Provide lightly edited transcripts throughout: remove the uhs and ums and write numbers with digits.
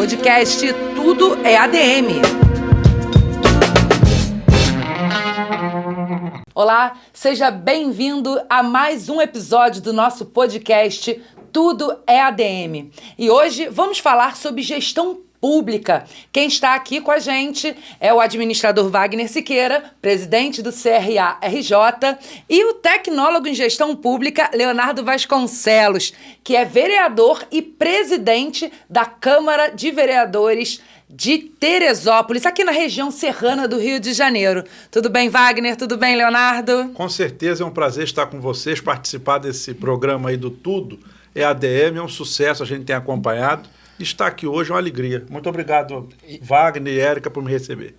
podcast Tudo é ADM. Olá, seja bem-vindo a mais um episódio do nosso podcast Tudo é ADM. E hoje vamos falar sobre gestão pública. Quem está aqui com a gente é o administrador Wagner Siqueira, presidente do CRA-RJ, e o tecnólogo em gestão pública Leonardo Vasconcelos, que é vereador e presidente da Câmara de Vereadores de Teresópolis, aqui na região serrana do Rio de Janeiro. Tudo bem, Wagner? Tudo bem, Leonardo? Com certeza, é um prazer estar com vocês, participar desse programa aí do Tudo é ADM, é um sucesso, a gente tem acompanhado. Estar aqui hoje é uma alegria. Muito obrigado, Wagner e Érica, por me receber.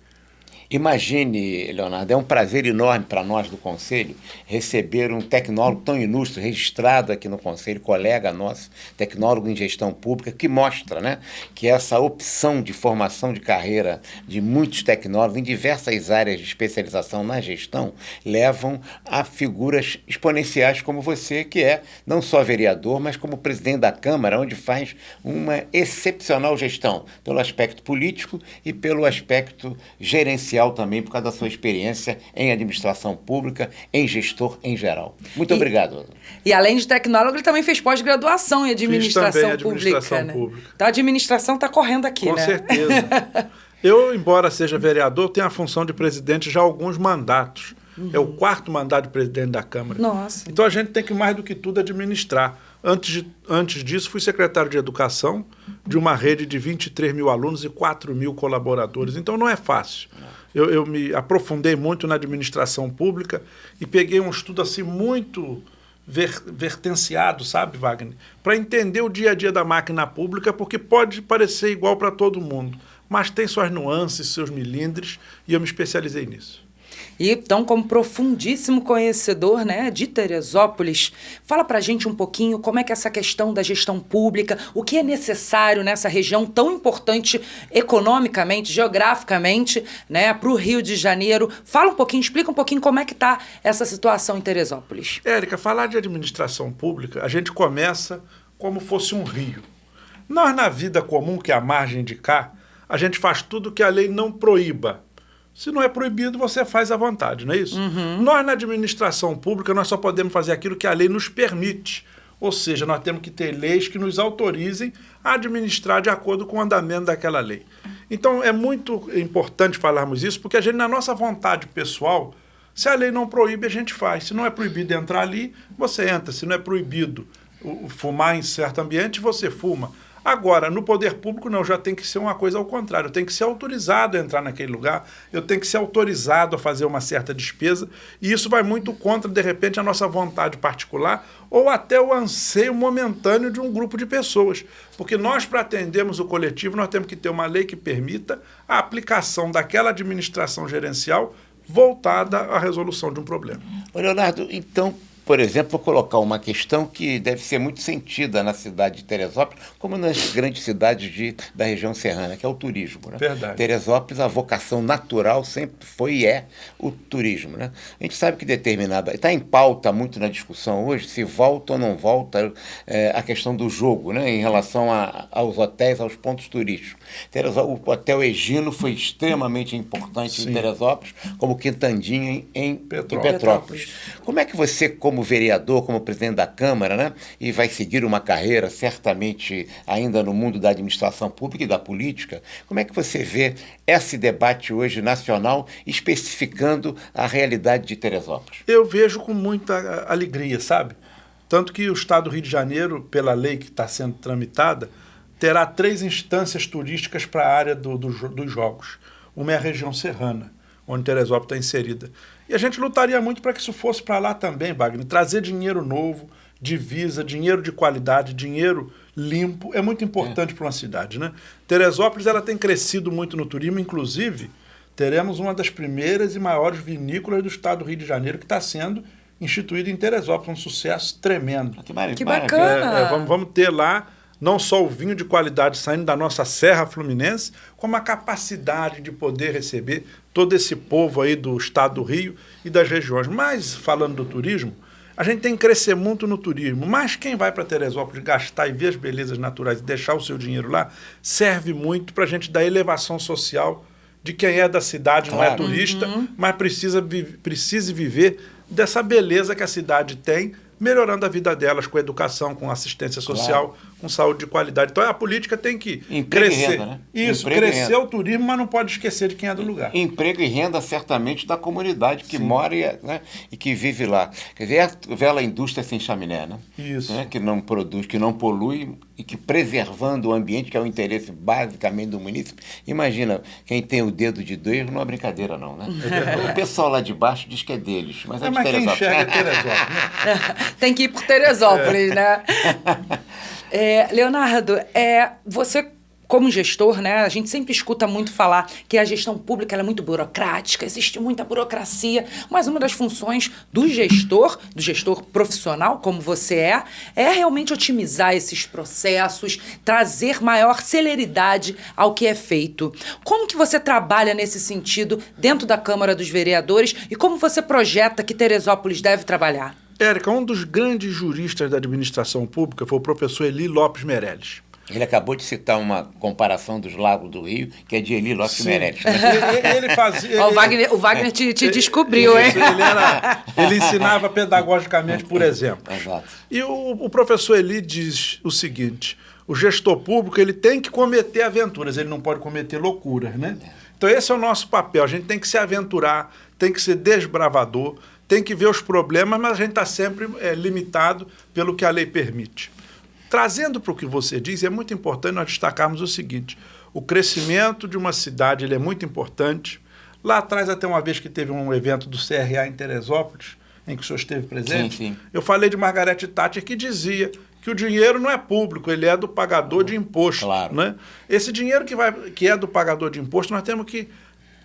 Imagine, Leonardo, é um prazer enorme para nós do Conselho receber um tecnólogo tão ilustre, registrado aqui no Conselho, colega nosso, tecnólogo em gestão pública, que mostra, né, que essa opção de formação de carreira de muitos tecnólogos em diversas áreas de especialização na gestão levam a figuras exponenciais como você, que é não só vereador, mas como presidente da Câmara, onde faz uma excepcional gestão, pelo aspecto político e pelo aspecto gerencial também, por causa da sua experiência em administração pública, em gestor em geral. Muito obrigado. E além de tecnólogo, ele também fez pós-graduação em administração pública. Né? Então a administração está correndo aqui, Com né? certeza. Eu, embora seja vereador, tenho a função de presidente já há alguns mandatos. É o 4º mandato de presidente da Câmara. Nossa. Então a gente tem que, mais do que tudo, administrar. Antes disso, fui secretário de Educação de uma rede de 23 mil alunos e 4 mil colaboradores. Então não é fácil. Eu me aprofundei muito na administração pública e peguei um estudo assim muito vertenciado, sabe, Wagner? Para entender o dia a dia da máquina pública, porque pode parecer igual para todo mundo, mas tem suas nuances, seus milindres, e eu me especializei nisso. E então, como profundíssimo conhecedor, né, de Teresópolis, fala pra gente um pouquinho como é que essa questão da gestão pública, o que é necessário nessa região tão importante economicamente, geograficamente, né, para o Rio de Janeiro. Fala um pouquinho, explica um pouquinho como é que está essa situação em Teresópolis. Érica, falar de administração pública, a gente começa como fosse um rio. Nós, na vida comum, que é a margem de cá, a gente faz tudo que a lei não proíba. Se não é proibido, você faz à vontade, não é isso? Nós, na administração pública, nós só podemos fazer aquilo que a lei nos permite. Ou seja, nós temos que ter leis que nos autorizem a administrar de acordo com o andamento daquela lei. Então, é muito importante falarmos isso, porque a gente, na nossa vontade pessoal, se a lei não proíbe, a gente faz. Se não é proibido entrar ali, você entra. Se não é proibido fumar em certo ambiente, você fuma. Agora, no poder público, não, já tem que ser uma coisa ao contrário. Eu tenho que ser autorizado a entrar naquele lugar, eu tenho que ser autorizado a fazer uma certa despesa, e isso vai muito contra, de repente, a nossa vontade particular ou até o anseio momentâneo de um grupo de pessoas. Porque nós, para atendermos o coletivo, nós temos que ter uma lei que permita a aplicação daquela administração gerencial voltada à resolução de um problema. Ô, Leonardo, então, por exemplo, vou colocar uma questão que deve ser muito sentida na cidade de Teresópolis, como nas grandes cidades da região serrana, que é o turismo. Né? Verdade. Teresópolis, a vocação natural sempre foi e é o turismo. Né? A gente sabe que determinada... Está em pauta muito na discussão hoje, se volta ou não volta a questão do jogo, né? Em relação aos hotéis, aos pontos turísticos. O Hotel Egino foi extremamente importante Sim. em Teresópolis, como Quintandinha em Petrópolis. Como é que você, como vereador, como presidente da Câmara, né, e vai seguir uma carreira certamente ainda no mundo da administração pública e da política, como é que você vê esse debate hoje nacional especificando a realidade de Teresópolis? Eu vejo com muita alegria, sabe? Tanto que o Estado do Rio de Janeiro, pela lei que está sendo tramitada, terá 3 instâncias turísticas para a área dos jogos. Uma é a região serrana, onde Teresópolis está inserida. E a gente lutaria muito para que isso fosse para lá também, Wagner. Trazer dinheiro novo, divisa, dinheiro de qualidade, dinheiro limpo, é muito importante para uma cidade, né? Teresópolis ela tem crescido muito no turismo, inclusive teremos uma das primeiras e maiores vinícolas do estado do Rio de Janeiro que está sendo instituída em Teresópolis, um sucesso tremendo. Que bacana! Vamos ter lá não só o vinho de qualidade saindo da nossa Serra Fluminense, como a capacidade de poder receber todo esse povo aí do estado do Rio e das regiões. Mas, falando do turismo, A gente tem que crescer muito no turismo, mas quem vai para Teresópolis gastar e ver as belezas naturais e deixar o seu dinheiro lá, serve muito para a gente dar elevação social de quem é da cidade, não é turista, mas precise viver dessa beleza que a cidade tem, melhorando a vida delas com educação, com assistência social, com saúde de qualidade. Então a política tem que crescer. E renda, né? Isso, Emprego crescer o turismo, mas não pode esquecer de quem é do lugar. Emprego e renda, certamente, da comunidade que mora né, e que vive lá. Quer dizer, é a velha indústria sem chaminé, né? Isso. Né? Que não produz, que não polui e que preservando o ambiente, que é o interesse basicamente do município. Imagina, quem tem o dedo de Deus não é brincadeira, não, né? O pessoal lá de baixo diz que é deles, mas é de Mas quem Teresópolis. enxerga é Teresópolis, né? Tem que ir por Teresópolis, né? Leonardo, você, como gestor, né, a gente sempre escuta muito falar que a gestão pública ela é muito burocrática, existe muita burocracia, mas uma das funções do gestor profissional, como você é realmente otimizar esses processos, trazer maior celeridade ao que é feito. Como que você trabalha nesse sentido dentro da Câmara dos Vereadores e como você projeta que Teresópolis deve trabalhar? Érica, um dos grandes juristas da administração pública foi o professor Eli Lopes Meirelles. Ele acabou de citar uma comparação dos lagos do Rio, que é de Eli Lopes Meirelles. Ele fazia... O Wagner te descobriu, hein? Ele ensinava pedagogicamente, por exemplo. Exato. E o professor Eli diz o seguinte: o gestor público ele tem que cometer aventuras, ele não pode cometer loucuras, né? Então esse é o nosso papel, a gente tem que se aventurar, tem que ser desbravador, tem que ver os problemas, mas a gente está sempre limitado pelo que a lei permite. Trazendo para o que você diz, é muito importante nós destacarmos o seguinte: o crescimento de uma cidade ele é muito importante. Lá atrás, até uma vez que teve um evento do CRA em Teresópolis, em que o senhor esteve presente, sim. Eu falei de Margarete Thatcher, que dizia que o dinheiro não é público, ele é do pagador de imposto. Claro. Né? Esse dinheiro que é do pagador de imposto, nós temos que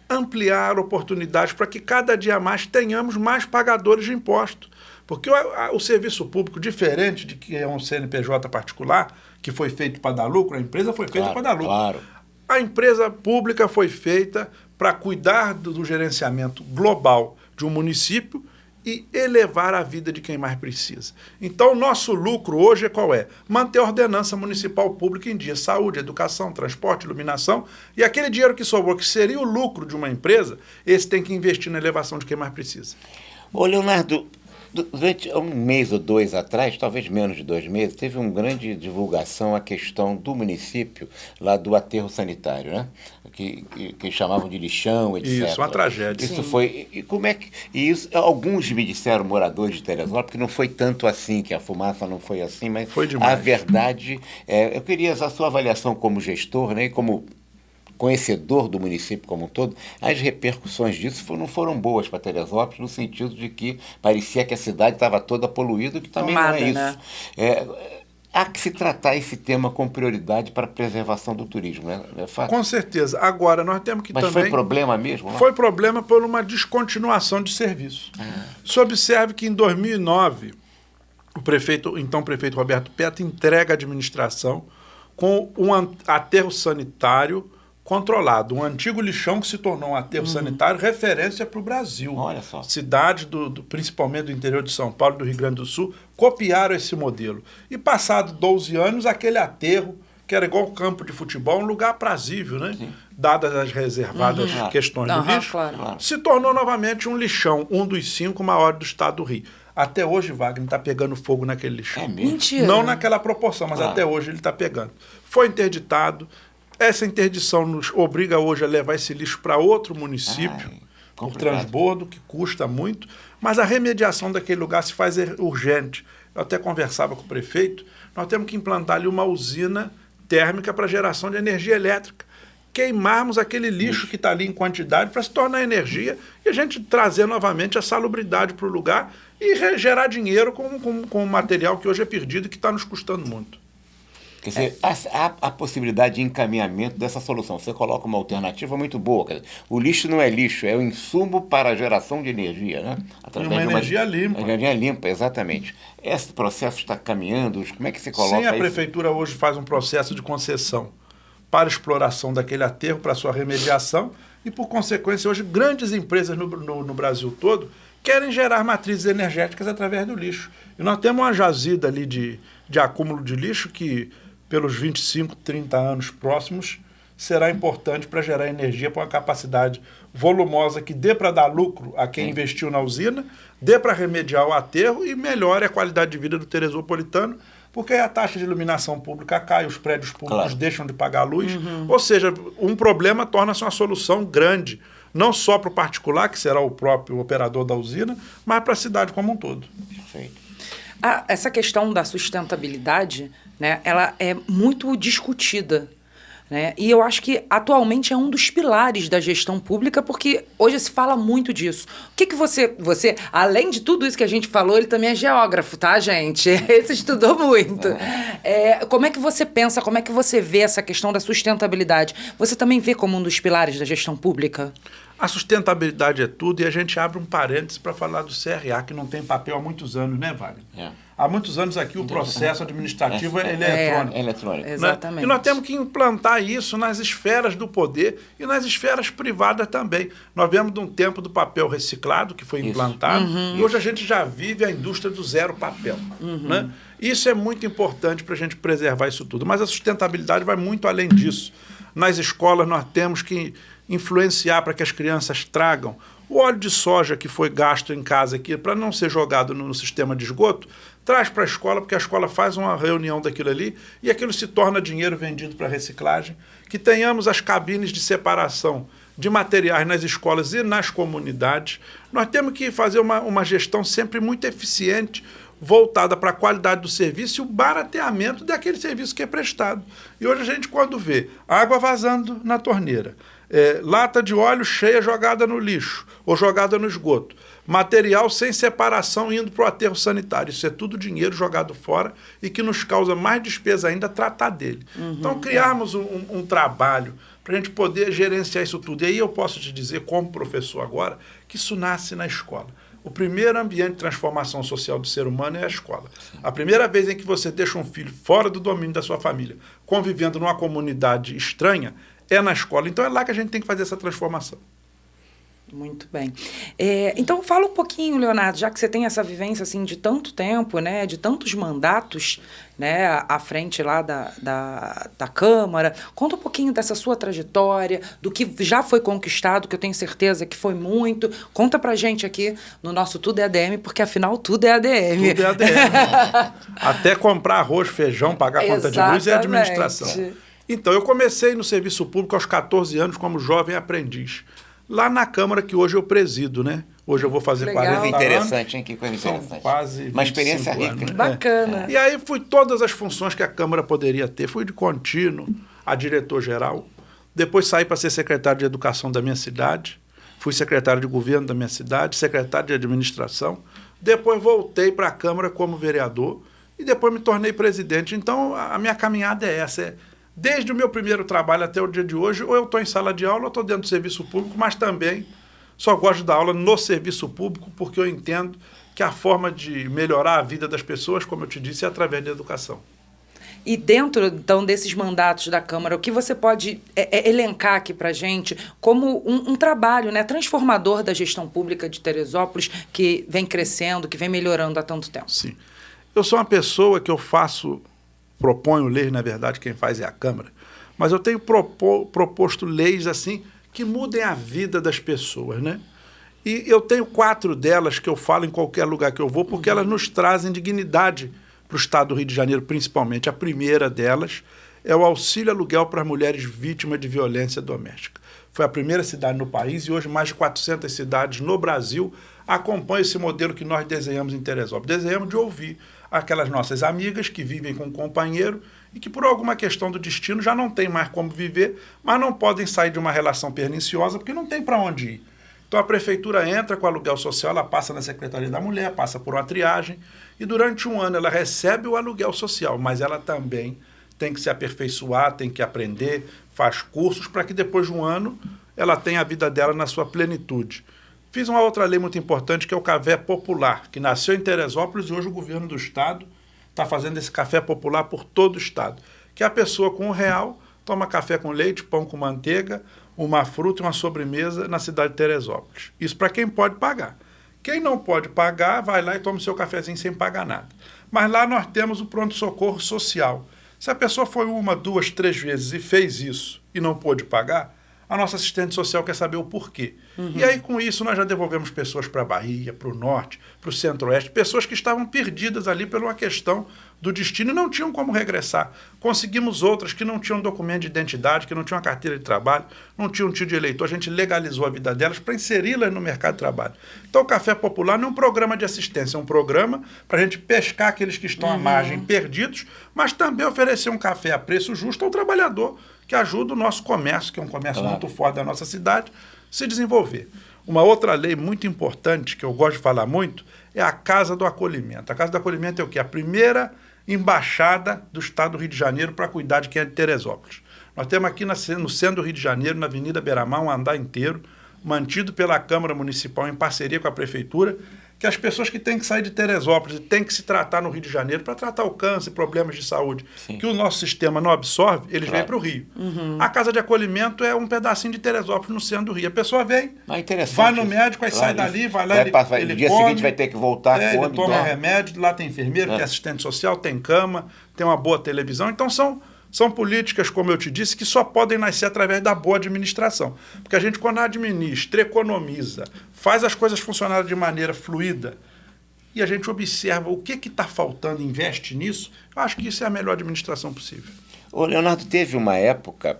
ampliar oportunidades para que cada dia mais tenhamos mais pagadores de imposto. Porque o serviço público, diferente de que é um CNPJ particular, que foi feito para dar lucro, a empresa foi feita para dar lucro. Claro. A empresa pública foi feita para cuidar do gerenciamento global de um município e elevar a vida de quem mais precisa. Então, o nosso lucro hoje é qual é? Manter a ordenança municipal pública em dia. Saúde, educação, transporte, iluminação. E aquele dinheiro que sobrou, que seria o lucro de uma empresa, esse tem que investir na elevação de quem mais precisa. Ô, Leonardo, durante um mês ou dois atrás, talvez menos de 2 meses, teve uma grande divulgação a questão do município, lá do aterro sanitário, né? Que chamavam de lixão, etc. Isso, uma tragédia. Isso foi... E como é que... E isso, alguns me disseram, moradores de Teresópolis, que não foi tanto assim, que a fumaça não foi assim, mas foi demais. A verdade... eu queria a sua avaliação como gestor, né, e como conhecedor do município como um todo, as repercussões disso não foram boas para Teresópolis, no sentido de que parecia que a cidade estava toda poluída, que também Tomada, não é isso. Né? Há que se tratar esse tema com prioridade para a preservação do turismo, né? É fato? Com certeza. Agora, nós temos que Mas também... foi problema mesmo? Lá? Foi problema por uma descontinuação de serviço. Se observe que em 2009, então prefeito Roberto Peta entrega a administração com um aterro sanitário controlado, um antigo lixão que se tornou um aterro sanitário referência para o Brasil. Olha só. Cidades, principalmente do interior de São Paulo e do Rio Grande do Sul, copiaram esse modelo. E passado 12 anos, aquele aterro, que era igual um campo de futebol, um lugar aprazível, né? Dadas as reservadas questões do lixo, claro. se tornou novamente um lixão, um dos 5 maiores do estado do Rio. Até hoje, Wagner, está pegando fogo naquele lixão. É mesmo? Mentira. Não naquela proporção, mas até hoje ele está pegando. Foi interditado. Essa interdição nos obriga hoje a levar esse lixo para outro município, por transbordo, que custa muito, mas a remediação daquele lugar se faz urgente. Eu até conversava com o prefeito, nós temos que implantar ali uma usina térmica para geração de energia elétrica. Queimarmos aquele lixo que está ali em quantidade para se tornar energia e a gente trazer novamente a salubridade para o lugar e gerar dinheiro com o material que hoje é perdido e que está nos custando muito. Quer dizer, há a possibilidade de encaminhamento dessa solução. Você coloca uma alternativa muito boa. Quer dizer, o lixo não é lixo, é o insumo para a geração de energia, né? Através uma energia limpa. Energia limpa, exatamente. Esse processo está caminhando? Como é que se coloca isso? Sim, a prefeitura hoje faz um processo de concessão para exploração daquele aterro, para sua remediação, e por consequência hoje grandes empresas no Brasil todo querem gerar matrizes energéticas através do lixo. E nós temos uma jazida ali de acúmulo de lixo que, pelos 25, 30 anos próximos, será importante para gerar energia para uma capacidade volumosa que dê para dar lucro a quem investiu na usina, dê para remediar o aterro e melhore a qualidade de vida do teresopolitano, porque aí a taxa de iluminação pública cai, os prédios públicos deixam de pagar a luz. Ou seja, um problema torna-se uma solução grande, não só para o particular, que será o próprio operador da usina, mas para a cidade como um todo. Perfeito. Essa questão da sustentabilidade, né, ela é muito discutida. Né? E eu acho que atualmente é um dos pilares da gestão pública, porque hoje se fala muito disso. O que você, além de tudo isso que a gente falou, ele também é geógrafo, tá, gente? Esse estudou muito. Como é que você pensa, como é que você vê essa questão da sustentabilidade? Você também vê como um dos pilares da gestão pública? A sustentabilidade é tudo e a gente abre um parênteses para falar do CRA, que não tem papel há muitos anos, né, Wagner? Há muitos anos aqui o processo administrativo é eletrônico. É eletrônico. Né? Exatamente. E nós temos que implantar isso nas esferas do poder e nas esferas privadas também. Nós vemos de um tempo do papel reciclado, que foi implantado, e hoje a gente já vive a indústria do zero papel. Né? Isso é muito importante para a gente preservar isso tudo. Mas a sustentabilidade vai muito além disso. Nas escolas nós temos que influenciar para que as crianças tragam o óleo de soja que foi gasto em casa aqui, para não ser jogado no sistema de esgoto, traz para a escola, porque a escola faz uma reunião daquilo ali e aquilo se torna dinheiro vendido para reciclagem. Que tenhamos as cabines de separação de materiais nas escolas e nas comunidades. Nós temos que fazer uma gestão sempre muito eficiente, voltada para a qualidade do serviço e o barateamento daquele serviço que é prestado. E hoje a gente, quando vê água vazando na torneira, lata de óleo cheia jogada no lixo ou jogada no esgoto, material sem separação indo para o aterro sanitário, isso é tudo dinheiro jogado fora e que nos causa mais despesa ainda tratar dele. Então, criarmos um trabalho para a gente poder gerenciar isso tudo. E aí eu posso te dizer, como professor agora, que isso nasce na escola. O primeiro ambiente de transformação social do ser humano é a escola. A primeira vez em que você deixa um filho fora do domínio da sua família, convivendo numa comunidade estranha, é na escola. Então é lá que a gente tem que fazer essa transformação. Muito bem. Então fala um pouquinho, Leonardo, já que você tem essa vivência assim, de tanto tempo, né, de tantos mandatos, né, à frente lá da Câmara, conta um pouquinho dessa sua trajetória, do que já foi conquistado, que eu tenho certeza que foi muito. Conta pra gente aqui no nosso Tudo é ADM, porque afinal tudo é ADM. Tudo é ADM. Até comprar arroz, feijão, pagar conta de luz é administração. Então, eu comecei no serviço público aos 14 anos como jovem aprendiz. Lá na Câmara que hoje eu presido, né? Hoje eu vou fazer 40 anos. Interessante, hein? Que coisa interessante. São quase uma experiência rica. Anos, né? Bacana. E aí fui todas as funções que a Câmara poderia ter. Fui de contínuo a diretor-geral. Depois saí para ser secretário de Educação da minha cidade. Fui secretário de Governo da minha cidade, secretário de Administração. Depois voltei para a Câmara como vereador e depois me tornei presidente. Então, a minha caminhada é essa, desde o meu primeiro trabalho até o dia de hoje, ou eu estou em sala de aula, ou estou dentro do serviço público, mas também só gosto de dar aula no serviço público, porque eu entendo que a forma de melhorar a vida das pessoas, como eu te disse, é através da educação. E dentro, então, desses mandatos da Câmara, o que você pode elencar aqui para a gente como um trabalho, né, transformador da gestão pública de Teresópolis, que vem crescendo, que vem melhorando há tanto tempo? Sim. Eu sou uma pessoa que proponho leis, na verdade, quem faz é a Câmara, mas eu tenho proposto leis assim que mudem a vida das pessoas, né? E eu tenho 4 delas que eu falo em qualquer lugar que eu vou, porque elas nos trazem dignidade para o estado do Rio de Janeiro, principalmente. A primeira delas é o auxílio aluguel para as mulheres vítimas de violência doméstica. Foi a primeira cidade no país e hoje mais de 400 cidades no Brasil acompanham esse modelo que nós desenhamos em Teresópolis. Desenhamos de ouvir aquelas nossas amigas que vivem com um companheiro e que por alguma questão do destino já não tem mais como viver, mas não podem sair de uma relação perniciosa porque não tem para onde ir. Então a prefeitura entra com o aluguel social, ela passa na Secretaria da Mulher, passa por uma triagem e durante um ano ela recebe o aluguel social, mas ela também tem que se aperfeiçoar, tem que aprender, faz cursos para que depois de um ano ela tenha a vida dela na sua plenitude. Fiz uma outra lei muito importante que é o Café Popular, que nasceu em Teresópolis e hoje o governo do estado está fazendo esse café popular por todo o estado. Que a pessoa com R$1 toma café com leite, pão com manteiga, uma fruta e uma sobremesa na cidade de Teresópolis. Isso para quem pode pagar. Quem não pode pagar, vai lá e toma o seu cafezinho sem pagar nada. Mas lá nós temos o pronto-socorro social. Se a pessoa foi 1, 2, 3 vezes e fez isso e não pôde pagar, a nossa assistente social quer saber o porquê. E aí, com isso, nós já devolvemos pessoas para a Bahia, para o Norte, para o Centro-Oeste, pessoas que estavam perdidas ali por uma questão do destino e não tinham como regressar. Conseguimos outras que não tinham documento de identidade, que não tinham uma carteira de trabalho, não tinham um título de eleitor. A gente legalizou a vida delas para inseri-las no mercado de trabalho. Então, o Café Popular não é um programa de assistência, é um programa para a gente pescar aqueles que estão à margem perdidos, mas também oferecer um café a preço justo ao trabalhador, que ajuda o nosso comércio, que é um comércio muito forte da nossa cidade, se desenvolver. Uma outra lei muito importante, que eu gosto de falar muito, é a Casa do Acolhimento. A Casa do Acolhimento é o quê? A primeira embaixada do Estado do Rio de Janeiro para cuidar de quem é de Teresópolis. Nós temos aqui no centro do Rio de Janeiro, na Avenida Beira-Mar, um andar inteiro, mantido pela Câmara Municipal em parceria com a Prefeitura, que as pessoas que têm que sair de Teresópolis e têm que se tratar no Rio de Janeiro para tratar o câncer, problemas de saúde, que o nosso sistema não absorve, eles vêm para o Rio. A Casa de Acolhimento é um pedacinho de Teresópolis no centro do Rio. A pessoa vem, vai no médico, aí sai dali, vai lá, ele no dia come, seguinte vai ter que voltar, come, ele toma remédio, lá tem enfermeiro, tem assistente social, tem cama, tem uma boa televisão. Então são políticas, como eu te disse, que só podem nascer através da boa administração. Porque a gente, quando administra, economiza, faz as coisas funcionarem de maneira fluida, e a gente observa o que está faltando, investe nisso, eu acho que isso é a melhor administração possível. Ô, Leonardo, teve uma época,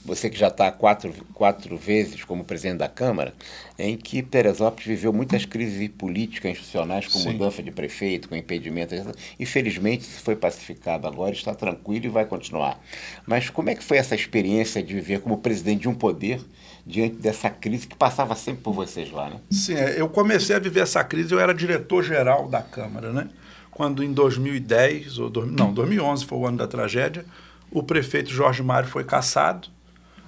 você que já está quatro vezes como presidente da Câmara, em que Teresópolis viveu muitas crises políticas institucionais, com mudança de prefeito, com impedimento. Infelizmente, isso foi pacificado agora, está tranquilo e vai continuar. Mas como é que foi essa experiência de viver como presidente de um poder diante dessa crise que passava sempre por vocês lá, né? Sim, eu comecei a viver essa crise, eu era diretor-geral da Câmara, né? Quando em 2010, 2011 foi o ano da tragédia, o prefeito Jorge Mário foi cassado,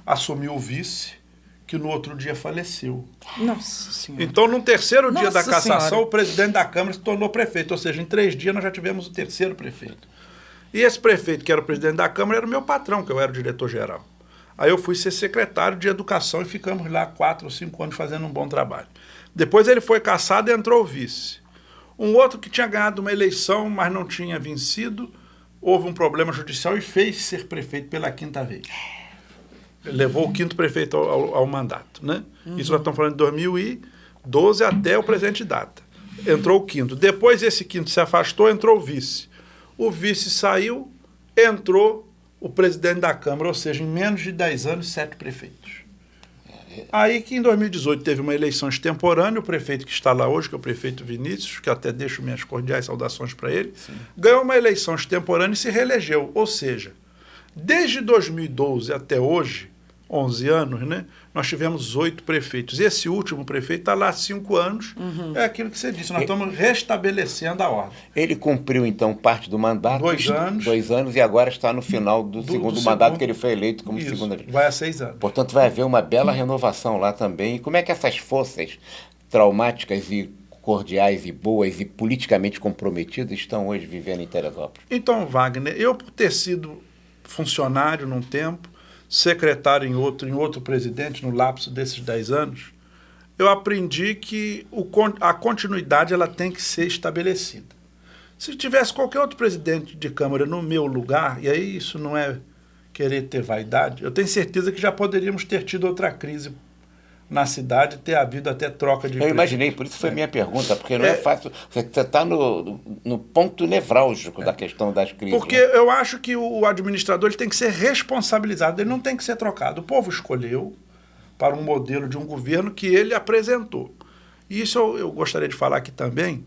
assumiu o vice, que no outro dia faleceu. Nossa Senhora. Então, no terceiro dia da Nossa cassação, Senhora. o presidente da Câmara se tornou prefeito, ou seja, em 3 dias nós já tivemos o terceiro prefeito. E esse prefeito, que era o presidente da Câmara, era o meu patrão, que eu era o diretor-geral. Aí eu fui ser secretário de Educação e ficamos lá 4 ou 5 anos fazendo um bom trabalho. Depois ele foi cassado e entrou o vice. Um outro que tinha ganhado uma eleição, mas não tinha vencido, houve um problema judicial e fez ser prefeito pela 5ª vez. Levou o 5º prefeito ao mandato, né? Isso nós estamos falando de 2012 até o presente data. Entrou o 5º. Depois esse 5º se afastou, entrou o vice. O vice saiu, entrou o presidente da Câmara, ou seja, em menos de 10 anos, 7 prefeitos. Aí que em 2018 teve uma eleição extemporânea, o prefeito que está lá hoje, que é o prefeito Vinícius, que eu até deixo minhas cordiais saudações para ele, ganhou uma eleição extemporânea e se reelegeu. Ou seja, desde 2012 até hoje, 11 anos, né? Nós tivemos 8 prefeitos. Esse último prefeito está lá há 5 anos. É aquilo que você disse, nós estamos restabelecendo a ordem. Ele cumpriu, então, parte do mandato. 2 anos. 2 anos e agora está no final do segundo mandato, que ele foi eleito como Isso, segunda vez. vai a 6 anos. Portanto, vai haver uma bela renovação lá também. E como é que essas forças traumáticas e cordiais e boas e politicamente comprometidas estão hoje vivendo em Teresópolis? Então, Wagner, eu por ter sido funcionário num tempo, secretário em outro presidente, no lapso desses 10 anos, eu aprendi que a continuidade ela tem que ser estabelecida. Se tivesse qualquer outro presidente de Câmara no meu lugar, e aí isso não é querer ter vaidade, eu tenho certeza que já poderíamos ter tido outra crise na cidade, ter havido até troca de... Eu imaginei, por isso foi minha pergunta, porque não é fácil. Você está no ponto nevrálgico da questão das crises. Porque eu acho que o administrador ele tem que ser responsabilizado, ele não tem que ser trocado. O povo escolheu para um modelo de um governo que ele apresentou. E isso eu gostaria de falar aqui também,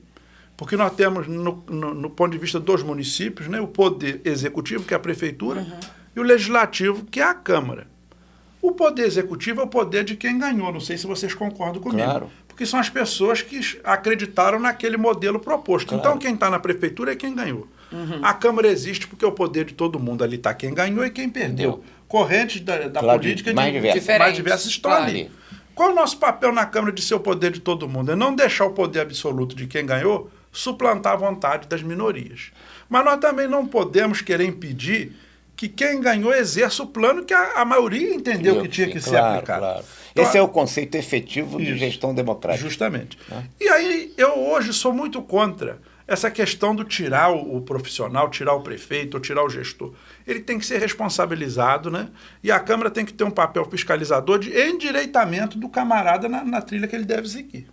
porque nós temos, no ponto de vista dos municípios, né, o poder executivo, que é a prefeitura, e o legislativo, que é a Câmara. O poder executivo é o poder de quem ganhou, não sei se vocês concordam comigo. Claro. Porque são as pessoas que acreditaram naquele modelo proposto. Claro. Então, quem está na prefeitura é quem ganhou. A Câmara existe porque é o poder de todo mundo. Ali está quem ganhou e quem perdeu. Correntes da claro, política mais diversas estão ali. Qual é o nosso papel na Câmara de ser o poder de todo mundo? É não deixar o poder absoluto de quem ganhou suplantar a vontade das minorias. Mas nós também não podemos querer impedir que quem ganhou exerça o plano que a maioria entendeu que tinha que ser aplicado. Claro. Então, esse é o conceito efetivo de gestão democrática. Justamente. E aí, eu hoje sou muito contra essa questão do tirar o profissional, tirar o prefeito ou tirar o gestor. Ele tem que ser responsabilizado, né? E a Câmara tem que ter um papel fiscalizador de endireitamento do camarada na trilha que ele deve seguir.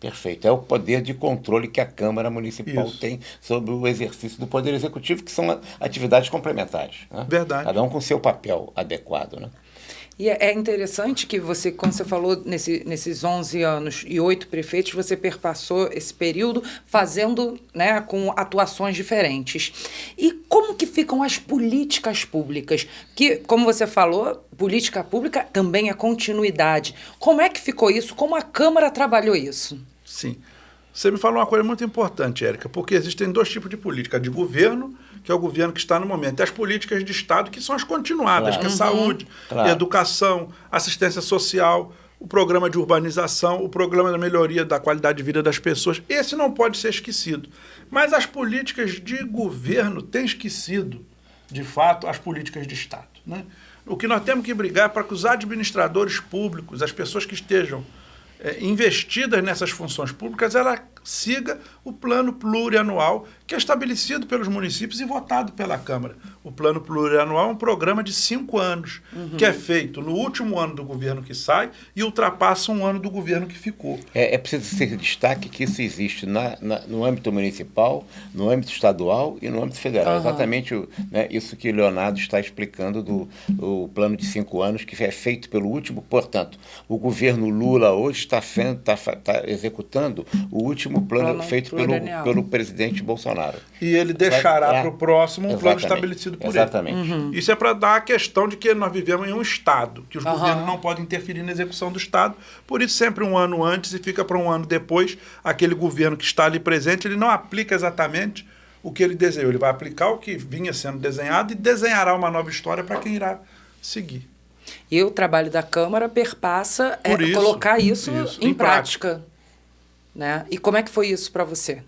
Perfeito. É o poder de controle que a Câmara Municipal Isso. tem sobre o exercício do Poder Executivo, que são atividades complementares. Né? Verdade. Cada um com seu papel adequado. Né? E é interessante que você, quando você falou nesses 11 anos e 8 prefeitos, você perpassou esse período fazendo, né, com atuações diferentes. E como que ficam as políticas públicas? Que, como você falou, política pública também é continuidade. Como é que ficou isso? Como a Câmara trabalhou isso? Sim. Você me falou uma coisa muito importante, Érica, porque existem dois tipos de política: a de governo, que é o governo que está no momento, e as políticas de Estado, que são as continuadas, Claro. que é saúde, educação, assistência social, o programa de urbanização, o programa da melhoria da qualidade de vida das pessoas. Esse não pode ser esquecido. Mas as políticas de governo têm esquecido, de fato, as políticas de Estado, né? O que nós temos que brigar é para que os administradores públicos, as pessoas que estejam investidas nessas funções públicas, ela siga o plano plurianual que é estabelecido pelos municípios e votado pela Câmara. O plano plurianual é um programa de 5 anos, que é feito no último ano do governo que sai e ultrapassa um ano do governo que ficou. É preciso ser destaque que isso existe no âmbito municipal, no âmbito estadual e no âmbito federal. Exatamente isso que o Leonardo está explicando do plano de 5 anos, que é feito pelo último. Portanto, o governo Lula hoje está executando o último plano feito pelo presidente Bolsonaro. E ele deixará para o próximo um plano Exatamente. estabelecido por Exatamente. ele. Isso é para dar a questão de que nós vivemos em um Estado, que os governos não podem interferir na execução do Estado, por isso sempre um ano antes e fica para um ano depois. Aquele governo que está ali presente, ele não aplica exatamente o que ele desenhou, ele vai aplicar o que vinha sendo desenhado e desenhará uma nova história para quem irá seguir. E o trabalho da Câmara perpassa Isso, colocar isso em prática. Né? E como é que foi isso para você?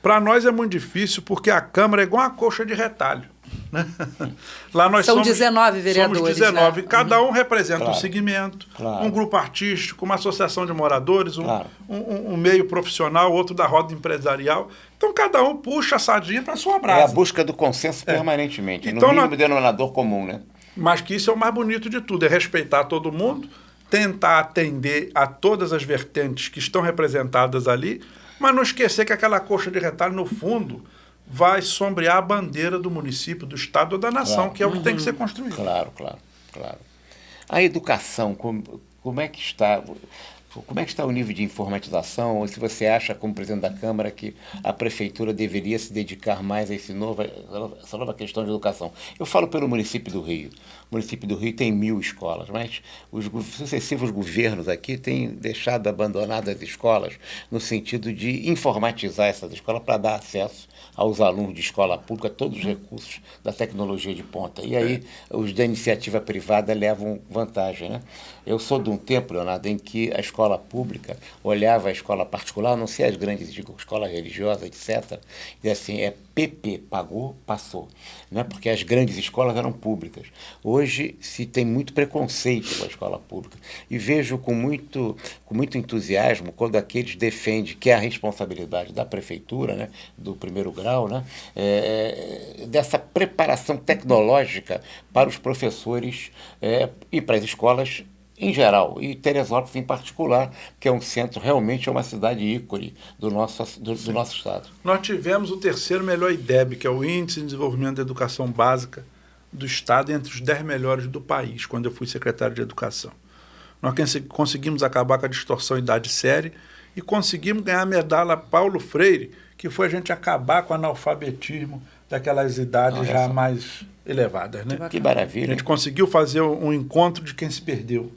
Para nós é muito difícil, porque a Câmara é igual uma coxa de retalho. Né? Lá nós São 19 vereadores. Somos 19, né? Cada um representa um Claro. segmento, Claro. um grupo artístico, uma associação de moradores, um meio profissional, outro da roda empresarial. Então cada um puxa a sardinha para a sua brasa. É a busca do consenso permanentemente, Então, no mínimo denominador comum, né? Mas que isso é o mais bonito de tudo, é respeitar todo mundo, tentar atender a todas as vertentes que estão representadas ali, mas não esquecer que aquela coxa de retalho, no fundo, vai sombrear a bandeira do município, do Estado ou da nação, que é o que tem que ser construído. Claro. A educação, como é que está? Como é que está o nível de informatização? Ou se você acha, como presidente da Câmara, que a Prefeitura deveria se dedicar mais a essa nova questão de educação? Eu falo pelo município do Rio. O município do Rio tem 1000 escolas, mas os sucessivos governos aqui têm deixado abandonadas as escolas no sentido de informatizar essas escolas para dar acesso aos alunos de escola pública todos os recursos da tecnologia de ponta. E aí os da iniciativa privada levam vantagem, né? Eu sou de um tempo, Leonardo, em que a escola pública olhava a escola particular, não sei as grandes escolas religiosas, etc., e assim, PP, pagou, passou. Né? Porque as grandes escolas eram públicas. Hoje se tem muito preconceito com a escola pública. E vejo com muito entusiasmo quando aqueles defendem que é a responsabilidade da prefeitura, né? Do primeiro grau, né? Dessa preparação tecnológica para os professores e para as escolas em geral, e Teresópolis em particular, que é um centro, realmente é uma cidade ícone do nosso estado. Nós tivemos o terceiro melhor IDEB, que é o Índice de Desenvolvimento da Educação Básica do Estado, entre os 10 melhores do país, quando eu fui secretário de Educação. Nós conseguimos acabar com a distorção idade-série e conseguimos ganhar a medalha Paulo Freire, que foi a gente acabar com o analfabetismo daquelas idades já mais elevadas. Né? Que maravilha. A gente conseguiu fazer um encontro de quem se perdeu.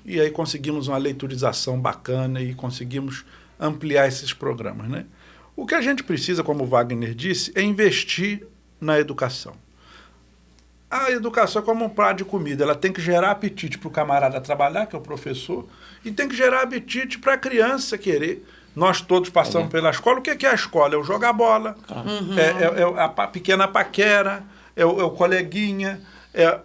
E aí conseguimos uma leitorização bacana e conseguimos ampliar esses programas. Né? O que a gente precisa, como o Wagner disse, é investir na educação. A educação é como um prato de comida, ela tem que gerar apetite para o camarada trabalhar, que é o professor, e tem que gerar apetite para a criança querer. Nós todos passamos pela escola. O que é a escola? É o jogar bola, é a pequena paquera, é o coleguinha,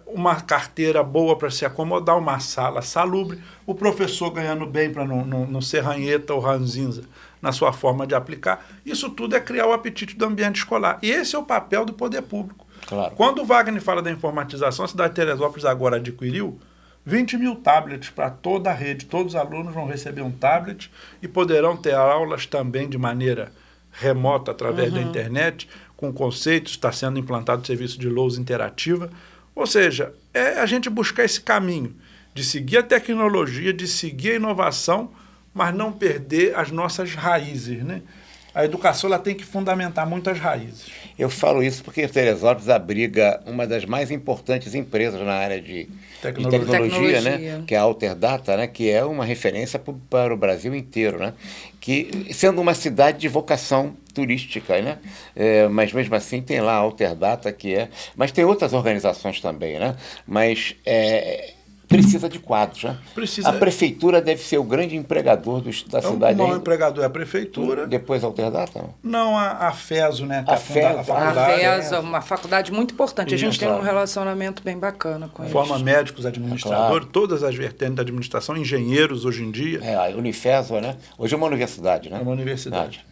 uma carteira boa para se acomodar, uma sala salubre, o professor ganhando bem para não ser ranheta ou ranzinza na sua forma de aplicar. Isso tudo é criar o apetite do ambiente escolar. E esse é o papel do poder público. Claro. Quando o Wagner fala da informatização, a cidade de Teresópolis agora adquiriu 20 mil tablets para toda a rede. Todos os alunos vão receber um tablet e poderão ter aulas também de maneira remota, através da internet, com conceitos, está sendo implantado o serviço de lousa interativa. Ou seja, é a gente buscar esse caminho de seguir a tecnologia, de seguir a inovação, mas não perder as nossas raízes, né? A educação ela tem que fundamentar muito as raízes. Eu falo isso porque Teresópolis abriga uma das mais importantes empresas na área de tecnologia, né? Que é a Alterdata, né? Que é uma referência para o Brasil inteiro, né? Que, sendo uma cidade de vocação turística, né? Mas mesmo assim tem lá a Alterdata, que é... Mas tem outras organizações também, né? Mas... precisa de quadros, né? A prefeitura deve ser o grande empregador da cidade. O maior empregador é a prefeitura. Depois a Alterdata? Não, a FESO, né? A FESO é uma faculdade muito importante. Isso, a gente tem um relacionamento bem bacana com eles. Forma médicos, administradores, todas as vertentes da administração, engenheiros hoje em dia. A Unifeso, né? Hoje é uma universidade, né? É uma universidade.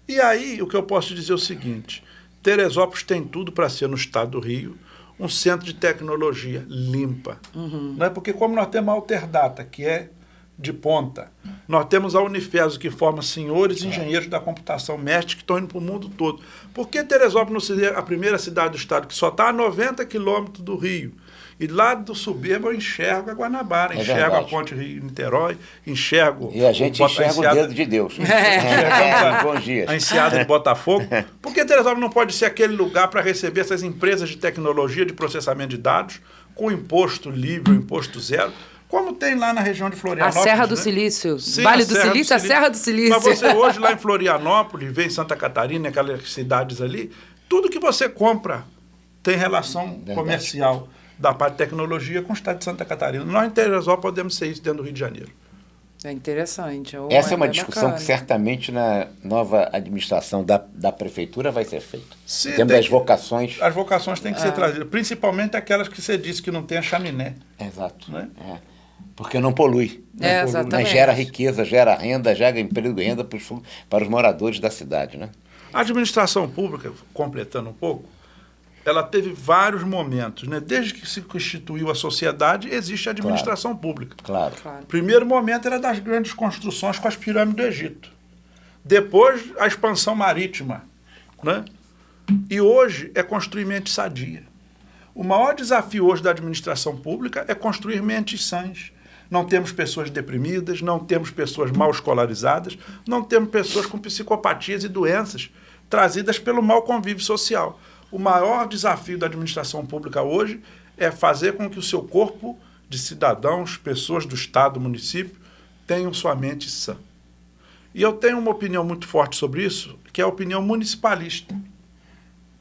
E aí, o que eu posso dizer é o seguinte, Teresópolis tem tudo para ser, no estado do Rio, um centro de tecnologia limpa. Não é? Porque como nós temos a Alterdata, que é de ponta, nós temos a Unifeso, que forma senhores engenheiros da computação, mestres que estão indo para o mundo todo. Por que Teresópolis não seria a primeira cidade do estado que só está a 90 quilômetros do Rio? E lá do soberbo eu enxergo a Guanabara, enxergo a ponte Rio-Niterói, enxergo... E a gente enxerga o dedo de Deus. Bom dia. A enseada de Botafogo. Por que Teresópolis não pode ser aquele lugar para receber essas empresas de tecnologia, de processamento de dados, com imposto livre, imposto zero, como tem lá na região de Florianópolis? A Serra do Silício. Sim, Vale do Silício, a Serra do Silício. Mas você hoje lá em Florianópolis, vê em Santa Catarina, aquelas cidades ali, tudo que você compra tem relação comercial da parte de tecnologia com o estado de Santa Catarina. Nós em Teresópolis podemos ser isso dentro do Rio de Janeiro. É interessante. Essa é uma discussão que certamente na nova administração da prefeitura vai ser feita. Temos as vocações. As vocações têm que ser trazidas, principalmente aquelas que você disse que não tem a chaminé. Exato. Né? Porque não polui. Exatamente. Mas gera riqueza, gera renda, gera emprego e renda para os moradores da cidade. Né? A administração pública, completando um pouco, ela teve vários momentos, né? Desde que se constituiu a sociedade, existe a administração pública. Claro. O primeiro momento era das grandes construções com as pirâmides do Egito. Depois, a expansão marítima. Né? E hoje é construir mente sadia. O maior desafio hoje da administração pública é construir mentes sãs. Não temos pessoas deprimidas, não temos pessoas mal escolarizadas, não temos pessoas com psicopatias e doenças trazidas pelo mau convívio social. O maior desafio da administração pública hoje é fazer com que o seu corpo de cidadãos, pessoas do estado, do município, tenham sua mente sã. E eu tenho uma opinião muito forte sobre isso, que é a opinião municipalista.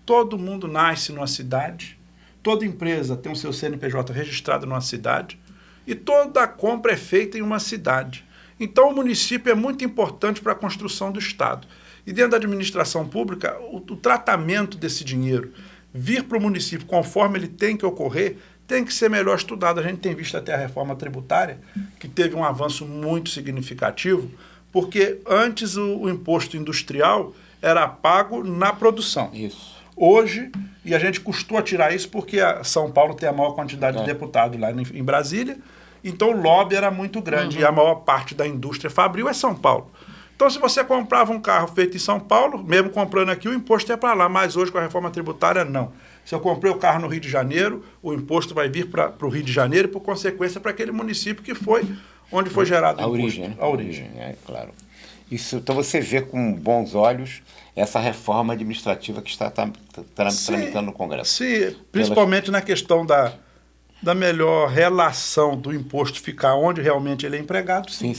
Todo mundo nasce numa cidade, toda empresa tem o seu CNPJ registrado numa cidade e toda compra é feita em uma cidade. Então o município é muito importante para a construção do estado. E dentro da administração pública, o tratamento desse dinheiro vir para o município conforme ele tem que ocorrer, tem que ser melhor estudado. A gente tem visto até a reforma tributária, que teve um avanço muito significativo, porque antes o imposto industrial era pago na produção. Isso. Hoje, e a gente custou tirar isso porque São Paulo tem a maior quantidade de deputados lá em Brasília, então o lobby era muito grande e a maior parte da indústria fabril é São Paulo. Então, se você comprava um carro feito em São Paulo, mesmo comprando aqui, o imposto é para lá, mas hoje com a reforma tributária, não. Se eu comprei o carro no Rio de Janeiro, o imposto vai vir para o Rio de Janeiro e, por consequência, para aquele município que foi onde foi gerado o imposto. Origem, né? A origem. Claro. Isso, então você vê com bons olhos essa reforma administrativa que está tramitando no Congresso. Sim, principalmente na questão da melhor relação do imposto ficar onde realmente ele é empregado. Sim.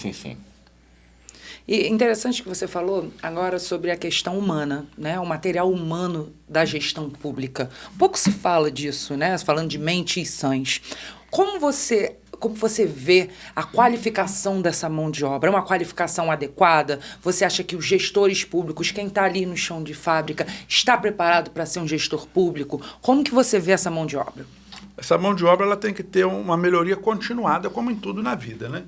E interessante que você falou agora sobre a questão humana, né? O material humano da gestão pública. Pouco se fala disso, né? Falando de mentes sãs. Como você vê a qualificação dessa mão de obra? É uma qualificação adequada? Você acha que os gestores públicos, quem está ali no chão de fábrica, está preparado para ser um gestor público? Como que você vê essa mão de obra? Essa mão de obra ela tem que ter uma melhoria continuada, como em tudo na vida, né?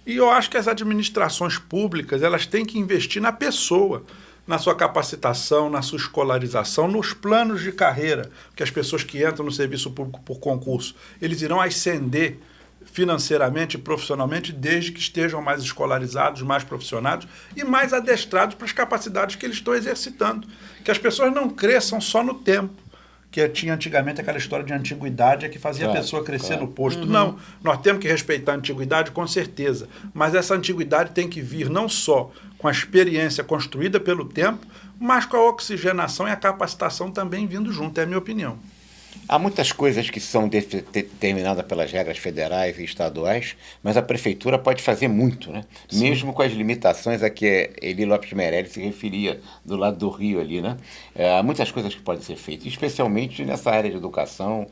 E eu acho que as administrações públicas elas têm que investir na pessoa, na sua capacitação, na sua escolarização, nos planos de carreira, que as pessoas que entram no serviço público por concurso, eles irão ascender financeiramente e profissionalmente desde que estejam mais escolarizados, mais profissionados e mais adestrados para as capacidades que eles estão exercitando. Que as pessoas não cresçam só no tempo, que tinha antigamente aquela história de antiguidade que fazia a pessoa crescer no posto. Não, nós temos que respeitar a antiguidade com certeza, mas essa antiguidade tem que vir não só com a experiência construída pelo tempo, mas com a oxigenação e a capacitação também vindo junto, é a minha opinião. Há muitas coisas que são determinadas pelas regras federais e estaduais, mas a prefeitura pode fazer muito, né? Sim. Mesmo com as limitações a que Eli Lopes Meirelles se referia do lado do Rio ali, né? Há muitas coisas que podem ser feitas, especialmente nessa área de educação.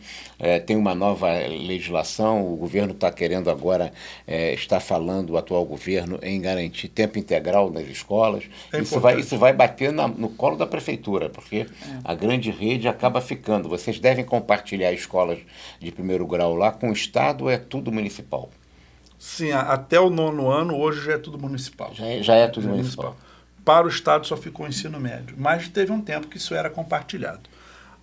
Tem uma nova legislação, o governo está querendo agora, está falando, o atual governo, em garantir tempo integral nas escolas. Isso vai bater no colo da prefeitura, porque a grande rede acaba ficando. Vocês devem compartilhar escolas de primeiro grau lá com o Estado ou é tudo municipal? Sim, até o 9º ano hoje já é tudo municipal. Já é tudo municipal. Para o Estado só ficou o ensino médio, mas teve um tempo que isso era compartilhado.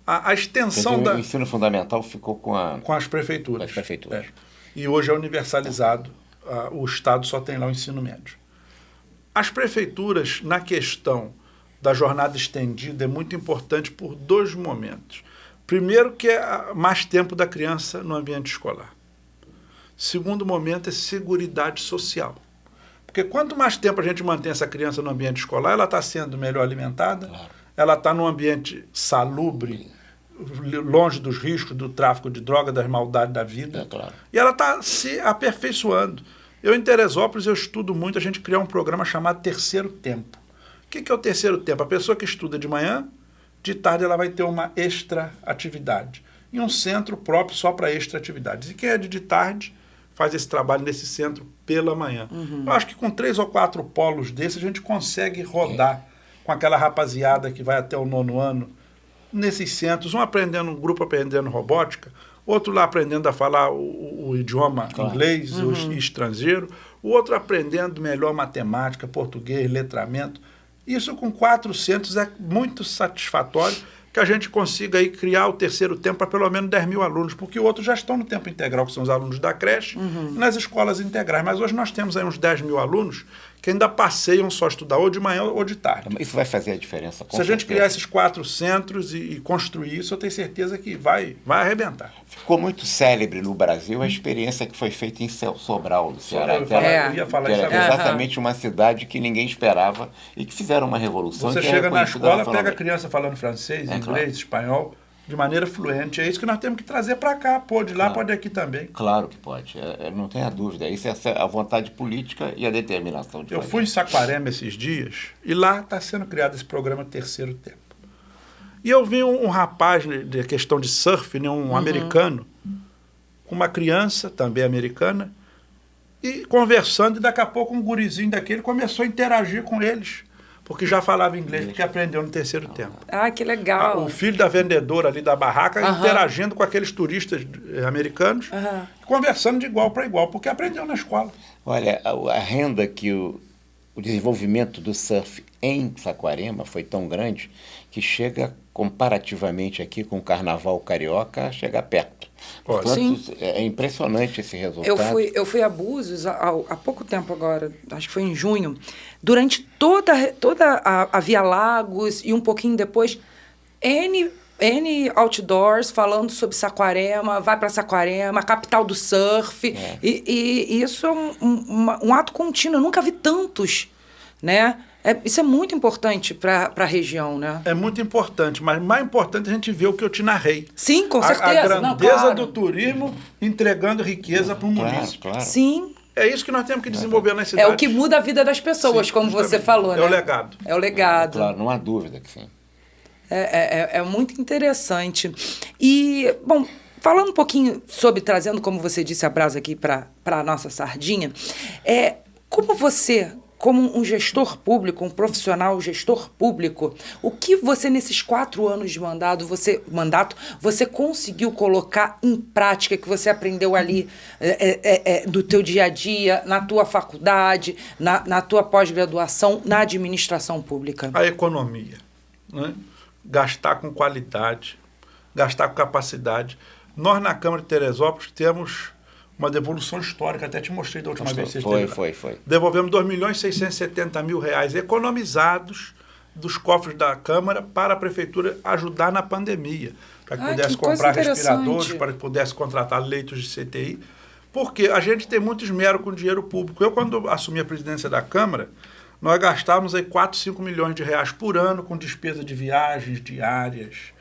A extensão o ensino fundamental ficou com as prefeituras. Com as prefeituras. E hoje é universalizado, o Estado só tem lá o ensino médio. As prefeituras, na questão da jornada estendida, é muito importante por 2 momentos. Primeiro, que é mais tempo da criança no ambiente escolar. Segundo momento é seguridade social. Porque quanto mais tempo a gente mantém essa criança no ambiente escolar, ela está sendo melhor alimentada, claro. Ela está num ambiente salubre, longe dos riscos do tráfico de droga, das maldades da vida. Claro. E ela está se aperfeiçoando. Eu, em Teresópolis, eu estudo muito a gente criar um programa chamado Terceiro Tempo. O que é o terceiro tempo? A pessoa que estuda de manhã, de tarde ela vai ter uma extra atividade. E um centro próprio só para extra atividades. E quem é de tarde faz esse trabalho nesse centro pela manhã. Eu acho que com 3 ou 4 polos desses a gente consegue rodar com aquela rapaziada que vai até o 9º ano nesses centros, um grupo aprendendo robótica, outro lá aprendendo a falar o idioma inglês, o estrangeiro, o outro aprendendo melhor matemática, português, letramento. Isso com 400 é muito satisfatório que a gente consiga aí criar o terceiro tempo para pelo menos 10 mil alunos, porque outros já estão no tempo integral, que são os alunos da creche, e nas escolas integrais. Mas hoje nós temos aí uns 10 mil alunos que ainda passeiam só estudar ou de manhã ou de tarde. Isso vai fazer a diferença, com certeza. Se a gente criar esses 4 centros e construir isso, eu tenho certeza que vai arrebentar. Ficou muito célebre no Brasil a experiência que foi feita em Sobral, do Ceará. Eu ia falar isso agora. Exatamente uma cidade que ninguém esperava e que fizeram uma revolução. Você chega na escola, pega a criança falando francês, inglês, espanhol, de maneira fluente. É isso que nós temos que trazer para cá. Pode ir lá, pode ir aqui também. Claro que pode. Não tenha dúvida. Isso é a vontade política e a determinação de fazer. Eu fui em Saquarema esses dias e lá está sendo criado esse programa Terceiro Tempo. E eu vi um rapaz de questão de surf, né, um americano, com uma criança também americana, e conversando, e daqui a pouco um gurizinho daquele começou a interagir com eles, porque já falava inglês, porque aprendeu no terceiro tempo. Ah, que legal. O filho da vendedora ali da barraca interagindo com aqueles turistas americanos, conversando de igual para igual, porque aprendeu na escola. Olha, a renda que o desenvolvimento do surf em Saquarema foi tão grande que chega comparativamente aqui com o Carnaval Carioca, chega perto. Portanto, é impressionante esse resultado. Eu fui a Búzios há pouco tempo agora, acho que foi em junho, durante toda a Via Lagos e um pouquinho depois, N outdoors falando sobre Saquarema, vai para Saquarema, capital do surf, e isso é um ato contínuo, eu nunca vi tantos, né? Isso é muito importante para a região, né? É muito importante, mas mais importante a gente ver o que eu te narrei. Sim, com certeza. A grandeza do turismo entregando riqueza para o município. Claro. Sim. É isso que nós temos que desenvolver nas cidades. É o que muda a vida das pessoas, como você falou, né? É o legado. É o legado. Claro, não há dúvida que sim. É muito interessante. E, bom, falando um pouquinho sobre, trazendo, como você disse, a brasa aqui para a nossa sardinha, como você como um gestor público, um profissional gestor público, o que você, nesses 4 anos de mandato, você conseguiu colocar em prática, que você aprendeu ali do teu dia a dia, na tua faculdade, na tua pós-graduação, na administração pública? A economia, né? Gastar com qualidade, gastar com capacidade. Nós, na Câmara de Teresópolis, temos uma devolução histórica, até te mostrei da última vez que você esteve lá. Foi. Devolvemos R$2.670.000 economizados dos cofres da Câmara para a Prefeitura ajudar na pandemia, para que pudesse comprar respiradores, para que pudesse contratar leitos de CTI, porque a gente tem muito esmero com dinheiro público. Eu, quando assumi a presidência da Câmara, nós gastávamos aí 4, 5 milhões de reais por ano com despesa de viagens diárias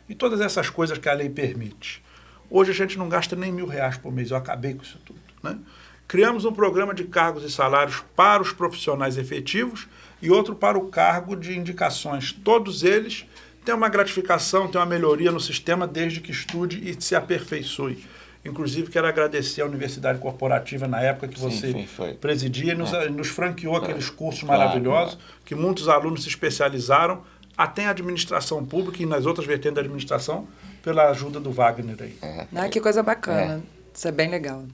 e todas essas coisas que a lei permite. Hoje a gente não gasta nem R$1.000 por mês, eu acabei com isso tudo, né? Criamos um programa de cargos e salários para os profissionais efetivos e outro para o cargo de indicações. Todos eles têm uma gratificação, têm uma melhoria no sistema desde que estude e se aperfeiçoe. Inclusive, quero agradecer à Universidade Corporativa, na época que você presidia, e nos franqueou aqueles cursos maravilhosos, que muitos alunos se especializaram, até em administração pública e nas outras vertentes da administração, pela ajuda do Wagner aí. Que coisa bacana. Isso é bem legal.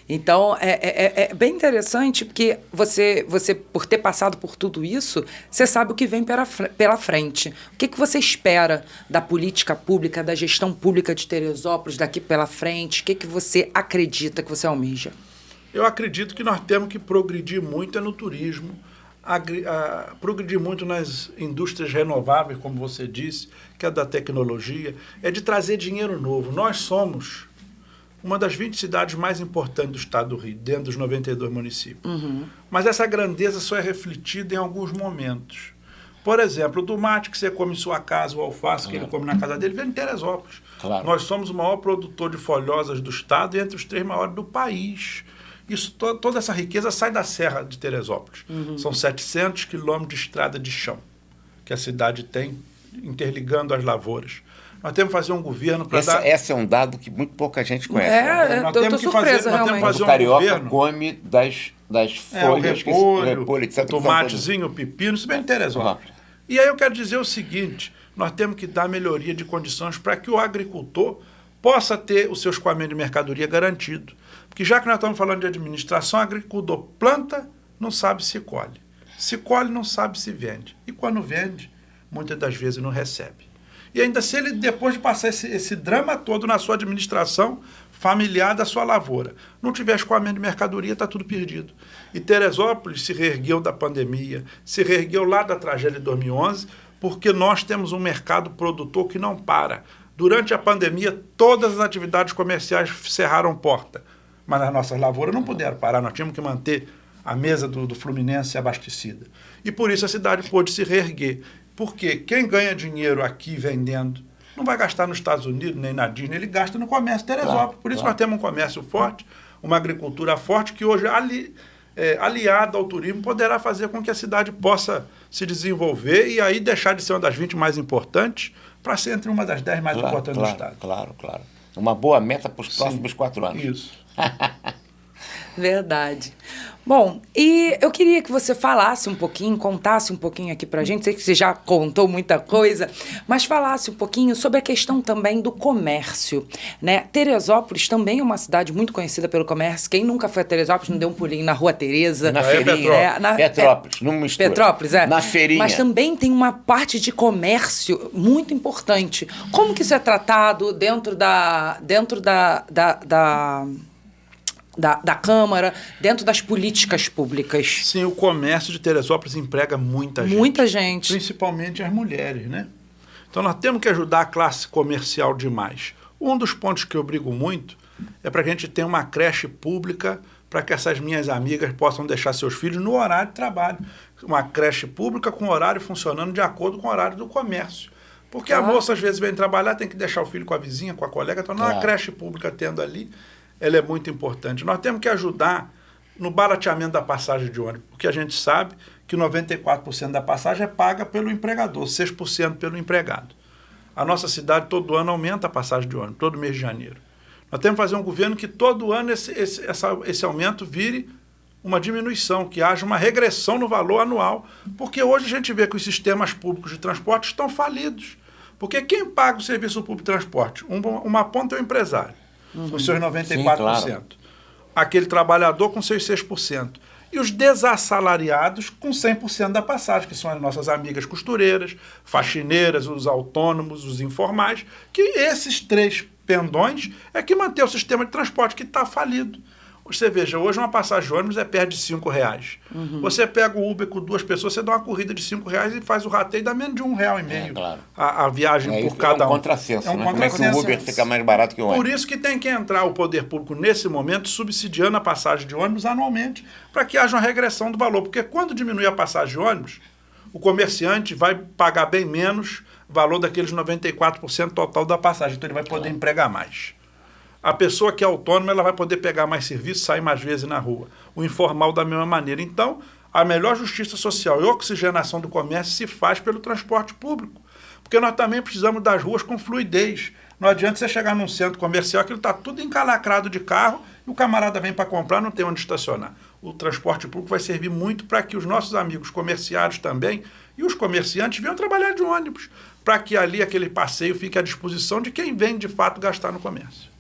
Então, é bem interessante, porque você, por ter passado por tudo isso, você sabe o que vem pela frente. O que você espera da política pública, da gestão pública de Teresópolis daqui pela frente? O que você acredita, que você almeja? Eu acredito que nós temos que progredir muito no turismo, progredir muito nas indústrias renováveis, como você disse, que é da tecnologia, é de trazer dinheiro novo. Nós somos uma das 20 cidades mais importantes do estado do Rio, dentro dos 92 municípios. Mas essa grandeza só é refletida em alguns momentos. Por exemplo, o tomate que você come em sua casa, o alface que ele come na casa dele, vem de Teresópolis. Claro. Nós somos o maior produtor de folhosas do estado e entre os 3 maiores do país. Isso, toda essa riqueza sai da Serra de Teresópolis. São 700 quilômetros de estrada de chão que a cidade tem, interligando as lavouras. Nós temos que fazer um governo para dar... Esse é um dado que muito pouca gente conhece. Nós temos que fazer o carioca come das folhas, o repolho, o tomatezinho, o pepino, isso vem em Teresópolis. E aí eu quero dizer o seguinte, nós temos que dar melhoria de condições para que o agricultor possa ter o seu escoamento de mercadoria garantido. Porque já que nós estamos falando de administração, o agricultor planta, não sabe se colhe. Se colhe, não sabe se vende. E quando vende, muitas das vezes não recebe. E ainda se ele, depois de passar esse drama todo na sua administração familiar da sua lavoura, não tiver escoamento de mercadoria, está tudo perdido. E Teresópolis se reergueu da pandemia, se reergueu lá da tragédia de 2011, porque nós temos um mercado produtor que não para. Durante a pandemia, todas as atividades comerciais cerraram porta, mas as nossas lavouras não puderam parar, nós tínhamos que manter a mesa do Fluminense abastecida. E por isso a cidade pôde se reerguer. Porque quem ganha dinheiro aqui vendendo não vai gastar nos Estados Unidos nem na Disney, ele gasta no comércio de Teresópolis. Por isso nós temos um comércio forte, uma agricultura forte, que hoje, aliada ao turismo, poderá fazer com que a cidade possa se desenvolver e aí deixar de ser uma das 20 mais importantes para ser entre uma das 10 mais importantes do estado. Claro. Uma boa meta para os próximos 4 anos. Isso. Verdade. Bom, e eu queria que você falasse um pouquinho, contasse um pouquinho aqui pra gente, sei que você já contou muita coisa, mas falasse um pouquinho sobre a questão também do comércio, né? Teresópolis também é uma cidade muito conhecida pelo comércio. Quem nunca foi a Teresópolis não deu um pulinho na Rua Tereza. Na feirinha. Petrópolis, não mistura. Petrópolis, Na feirinha. Mas também tem uma parte de comércio muito importante. Como que isso é tratado dentro da Câmara, dentro das políticas públicas? Sim, o comércio de Teresópolis emprega muita gente. Muita gente. Principalmente as mulheres, né? Então nós temos que ajudar a classe comercial demais. Um dos pontos que eu brigo muito é para que a gente tenha uma creche pública para que essas minhas amigas possam deixar seus filhos no horário de trabalho. Uma creche pública com horário funcionando de acordo com o horário do comércio. Porque a moça às vezes vem trabalhar, tem que deixar o filho com a vizinha, com a colega, então uma creche pública tendo ali, ela é muito importante. Nós temos que ajudar no barateamento da passagem de ônibus, porque a gente sabe que 94% da passagem é paga pelo empregador, 6% pelo empregado. A nossa cidade todo ano aumenta a passagem de ônibus, todo mês de janeiro. Nós temos que fazer um governo que todo ano esse aumento vire uma diminuição, que haja uma regressão no valor anual, porque hoje a gente vê que os sistemas públicos de transporte estão falidos. Porque quem paga o serviço público de transporte? Uma ponta é o empresário, com seus 94%. Sim, claro. Aquele trabalhador com seus 6%. E os desassalariados com 100% da passagem, que são as nossas amigas costureiras, faxineiras, os autônomos, os informais, que esses 3 pendões é que mantém o sistema de transporte que está falido. Você veja, hoje uma passagem de ônibus é perto de R$5. Você pega o Uber com 2 pessoas, você dá uma corrida de R$5 e faz o rateio e dá menos de R$1,50. Claro. A viagem por cada um. É um contrassenso, né? Como é que o Uber fica mais barato que o ônibus? Por isso que tem que entrar o poder público nesse momento subsidiando a passagem de ônibus anualmente, para que haja uma regressão do valor. Porque quando diminui a passagem de ônibus, o comerciante vai pagar bem menos valor daqueles 94% total da passagem. Então ele vai poder empregar mais. A pessoa que é autônoma, ela vai poder pegar mais serviço, sair mais vezes na rua. O informal da mesma maneira. Então, a melhor justiça social e oxigenação do comércio se faz pelo transporte público. Porque nós também precisamos das ruas com fluidez. Não adianta você chegar num centro comercial, aquilo está tudo encalacrado de carro e o camarada vem para comprar, não tem onde estacionar. O transporte público vai servir muito para que os nossos amigos comerciários também e os comerciantes venham trabalhar de ônibus, para que ali aquele passeio fique à disposição de quem vem de fato gastar no comércio.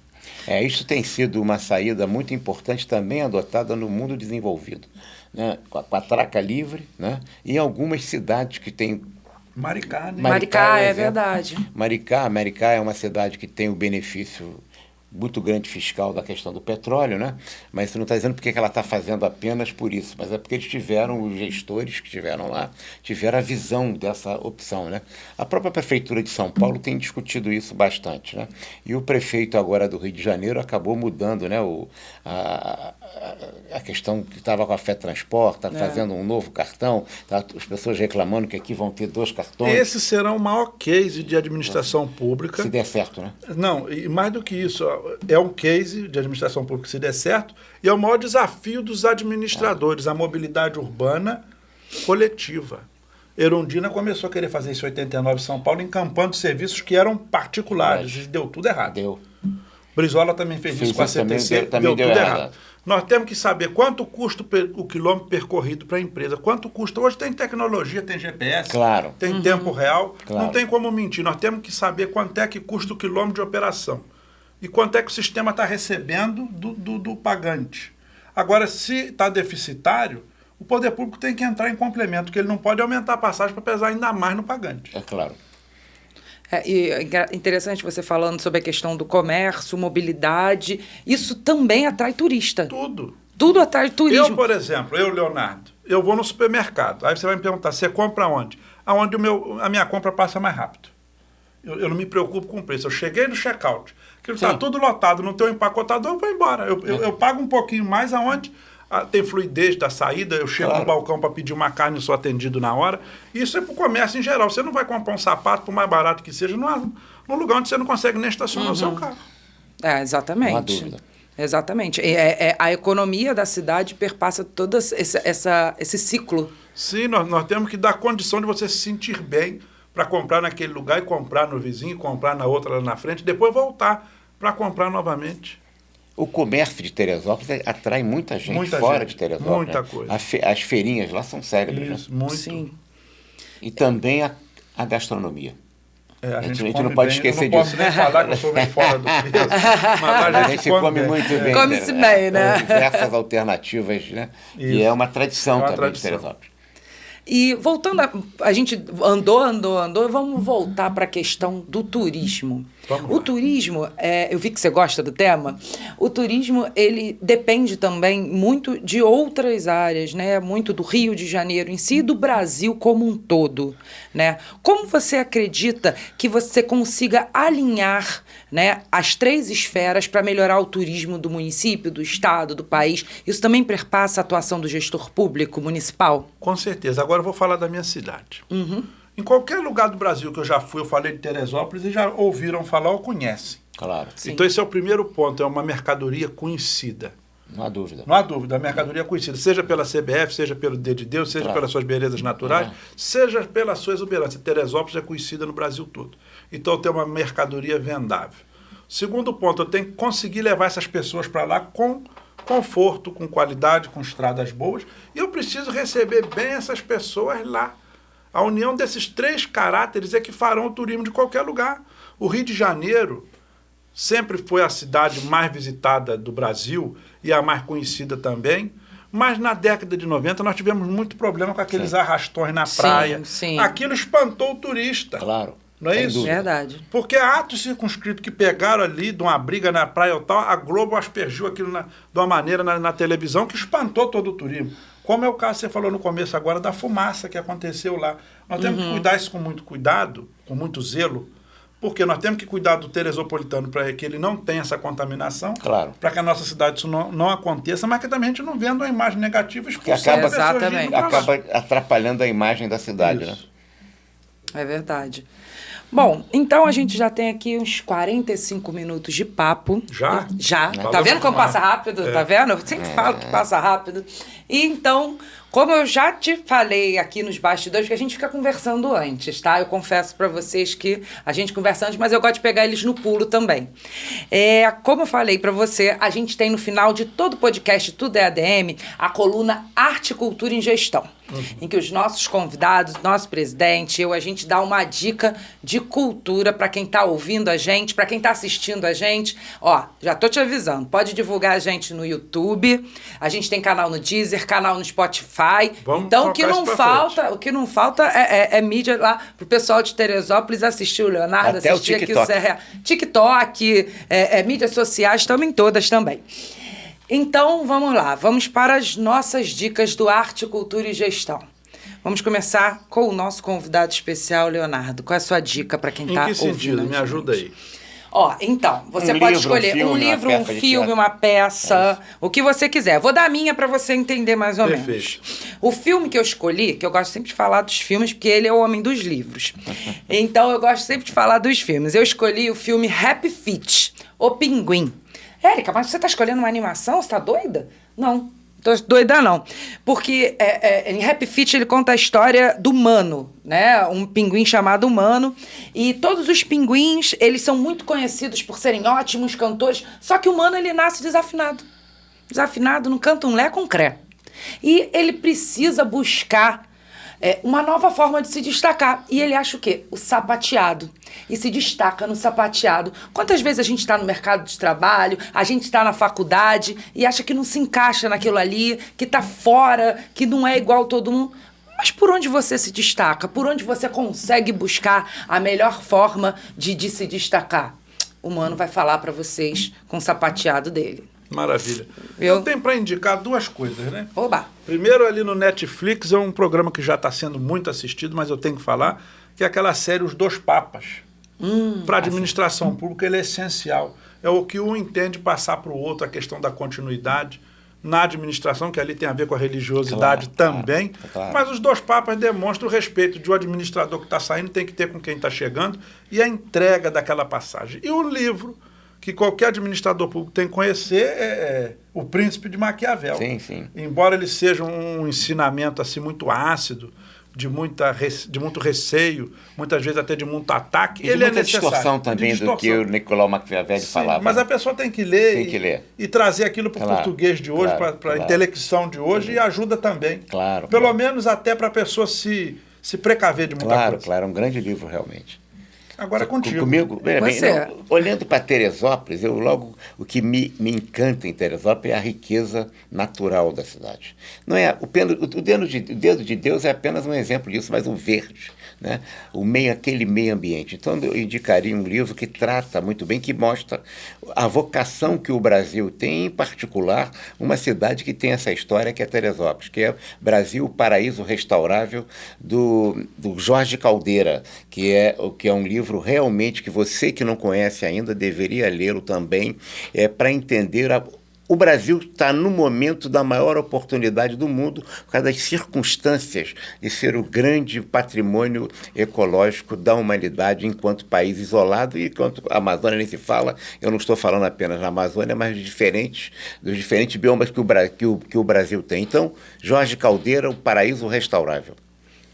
Isso tem sido uma saída muito importante também adotada no mundo desenvolvido, né? Com a traca livre, né? Em algumas cidades que tem... Maricá, né? Maricá, é verdade. Maricá é uma cidade que tem o benefício muito grande fiscal da questão do petróleo, né? Mas você não está dizendo porque ela está fazendo apenas por isso, mas é porque eles tiveram, os gestores que estiveram lá, tiveram a visão dessa opção, né? A própria Prefeitura de São Paulo tem discutido isso bastante, né? E o prefeito agora do Rio de Janeiro acabou mudando, né? A questão que estava com a FETransport, está fazendo um novo cartão, tá? As pessoas reclamando que aqui vão ter 2 cartões. Esse será o maior case de administração pública. Se der certo, né? Não, e mais do que isso, é um case de administração pública se der certo, e é o maior desafio dos administradores, a mobilidade urbana coletiva. Erundina começou a querer fazer isso em 89 em São Paulo, encampando serviços que eram particulares, e deu tudo errado. Deu. Brizola também fez isso com a CTC, deu tudo errado. Nós temos que saber quanto custa o quilômetro percorrido para a empresa, quanto custa. Hoje tem tecnologia, tem GPS, claro, tem tempo real, claro, não tem como mentir. Nós temos que saber quanto é que custa o quilômetro de operação e quanto é que o sistema está recebendo do pagante. Agora, se está deficitário, o poder público tem que entrar em complemento, porque ele não pode aumentar a passagem para pesar ainda mais no pagante. É claro. E é interessante você falando sobre a questão do comércio, mobilidade. Isso também atrai turista. Tudo atrai turismo. Eu, por exemplo, Leonardo, eu vou no supermercado. Aí você vai me perguntar, você compra onde? Aonde a minha compra passa mais rápido. Eu não me preocupo com o preço. Eu cheguei no check-out, aquilo está tudo lotado, não tem um empacotador, eu vou embora. Eu pago um pouquinho mais aonde tem fluidez da saída, eu chego no balcão para pedir uma carne e sou atendido na hora. Isso é para o comércio em geral. Você não vai comprar um sapato, por mais barato que seja, num lugar onde você não consegue nem estacionar o seu carro. Exatamente. Não há dúvida. Exatamente. A economia da cidade perpassa todo esse ciclo. Sim, nós temos que dar condição de você se sentir bem para comprar naquele lugar e comprar no vizinho, comprar na outra lá na frente, depois voltar para comprar novamente. O comércio de Teresópolis atrai muita gente fora de Teresópolis. Muita coisa. As feirinhas lá são célebres. Isso, muito. Sim. E também a gastronomia. A gente não pode esquecer disso. Eu não posso nem falar que eu sou bem fora do peso, mas a gente come muito bem. Come-se bem, né? Diversas alternativas, né? E é uma tradição também de Teresópolis. E voltando, a gente andou, vamos voltar para a questão do turismo. O turismo, eu vi que você gosta do tema, o turismo, ele depende também muito de outras áreas, né? Muito do Rio de Janeiro em si e do Brasil como um todo, né? Como você acredita que você consiga alinhar, né, as 3 esferas para melhorar o turismo do município, do estado, do país? Isso também perpassa a atuação do gestor público municipal? Com certeza. Agora eu vou falar da minha cidade. Em qualquer lugar do Brasil que eu já fui, eu falei de Teresópolis e já ouviram falar ou conhecem. Claro. Sim. Então esse é o primeiro ponto, é uma mercadoria conhecida. Não há dúvida. Não há dúvida, a mercadoria conhecida, seja pela CBF, seja pelo Dedo de Deus, seja pelas suas belezas naturais, seja pela sua exuberância. Teresópolis é conhecida no Brasil todo. Então tem uma mercadoria vendável. Segundo ponto, eu tenho que conseguir levar essas pessoas para lá com conforto, com qualidade, com estradas boas, e eu preciso receber bem essas pessoas lá. A união desses 3 caráteres é que farão o turismo de qualquer lugar. O Rio de Janeiro sempre foi a cidade mais visitada do Brasil e a mais conhecida também, mas na década de 90 nós tivemos muito problema com aqueles arrastões na praia. Sim. Aquilo espantou o turista. Claro. Não é Sem isso? dúvida. Verdade. Porque atos circunscritos que pegaram ali de uma briga na praia ou tal, a Globo aspergiu aquilo de uma maneira na televisão que espantou todo o turismo. Como é o caso que você falou no começo agora da fumaça que aconteceu lá. Nós temos que cuidar isso com muito cuidado, com muito zelo, porque nós temos que cuidar do teresopolitano para que ele não tenha essa contaminação, Claro. para que a nossa cidade isso não aconteça, mas que também a gente não venda uma imagem negativa Que expulsando acaba, pessoas de ir pra lá. acaba atrapalhando a imagem da cidade, né? Isso. É verdade. Bom, então a gente já tem aqui uns 45 minutos de papo. Já? Já. Tá Falamos vendo como demais. passa rápido? Tá vendo? Eu sempre falo que passa rápido. E então, como eu já te falei aqui nos bastidores, que a gente fica conversando antes, tá? Eu confesso pra vocês que a gente conversa antes, mas eu gosto de pegar eles no pulo também. Como eu falei pra você, a gente tem no final de todo podcast Tudo é ADM, a coluna Arte, Cultura em Gestão. Em que os nossos convidados, nosso presidente, a gente dá uma dica de cultura para quem está ouvindo a gente, para quem está assistindo a gente. Ó, já tô te avisando, pode divulgar a gente no YouTube, a gente tem canal no Deezer, canal no Spotify. Vamos então tocar isso pra frente. o que não falta é mídia lá pro pessoal de Teresópolis assistir o Leonardo, Até o assistir aqui o TikTok. Serra. TikTok, mídias sociais, estamos em todas também. Então, vamos lá. Vamos para as nossas dicas do Arte, Cultura e Gestão. Vamos começar com o nosso convidado especial, Leonardo. Qual é a sua dica para quem está Em ouvindo? que sentido? Me ajuda aí. Ó, então, você Um pode livro, escolher um um filme, livro, uma um peça de filme, teatro. uma peça, o que você quiser. Vou dar a minha para você entender mais ou menos. Perfeito. O filme que eu escolhi, que eu gosto sempre de falar dos filmes, porque ele é o homem dos livros. Então, eu gosto sempre de falar dos filmes. Eu escolhi o filme Happy Feet, O Pinguim. Érica, mas você tá escolhendo uma animação? Você tá doida? Não. Tô doida não, porque em Happy Feet ele conta a história do Mano, né? Um pinguim chamado Mano, e todos os pinguins, eles são muito conhecidos por serem ótimos cantores, só que o Mano, ele nasce desafinado. Desafinado, não canta um lé com cré. E ele precisa buscar uma nova forma de se destacar. E ele acha o quê? O sapateado. E se destaca no sapateado. Quantas vezes a gente está no mercado de trabalho, a gente está na faculdade e acha que não se encaixa naquilo ali, que está fora, que não é igual todo mundo. Mas por onde você se destaca? Por onde você consegue buscar a melhor forma de se destacar? O Mano vai falar para vocês com o sapateado dele. Maravilha. Eu- Eu tenho para indicar 2 coisas, né? Oba! Primeiro, ali no Netflix, é um programa que já está sendo muito assistido, mas eu tenho que falar, que é aquela série Os Dois Papas. Para a administração pública, ele é essencial. É o que um entende passar para o outro, a questão da continuidade na administração, que ali tem a ver com a religiosidade também. claro. Mas os Dois Papas demonstram o respeito de um administrador que está saindo, tem que ter com quem está chegando, e a entrega daquela passagem. E o livro que qualquer administrador público tem que conhecer é O Príncipe de Maquiavel. Sim, sim. Embora ele seja um ensinamento assim muito ácido, de muito receio, muitas vezes até de muito ataque, E de ele é muita necessário. distorção também De do que o Nicolau Maquiavelli Sim, falava. mas a pessoa tem que ler, Tem que ler. e trazer aquilo para o Claro, português de hoje, claro, para a claro. intelecção de hoje, e ajuda também. Claro, Pelo claro. menos até para a pessoa se precaver de muita Claro, coisa. claro, é um grande livro realmente. Agora é contigo. Comigo, bem, Você. olhando para Teresópolis, o que me encanta em Teresópolis é a riqueza natural da cidade. Não é o dedo de Deus é apenas um exemplo disso, mas o verde, né? Aquele meio ambiente. Então eu indicaria um livro que trata muito bem, que mostra a vocação que o Brasil tem, em particular uma cidade que tem essa história, que é Teresópolis, que é Brasil, Paraíso Restaurável, do Jorge Caldeira, que é um livro realmente que você que não conhece ainda deveria lê-lo também, para entender o Brasil está no momento da maior oportunidade do mundo por causa das circunstâncias de ser o grande patrimônio ecológico da humanidade enquanto país isolado, e enquanto a Amazônia nem se fala. Eu não estou falando apenas da Amazônia, mas dos diferentes biomas que o Brasil tem. Então, Jorge Caldeira, O Paraíso Restaurável.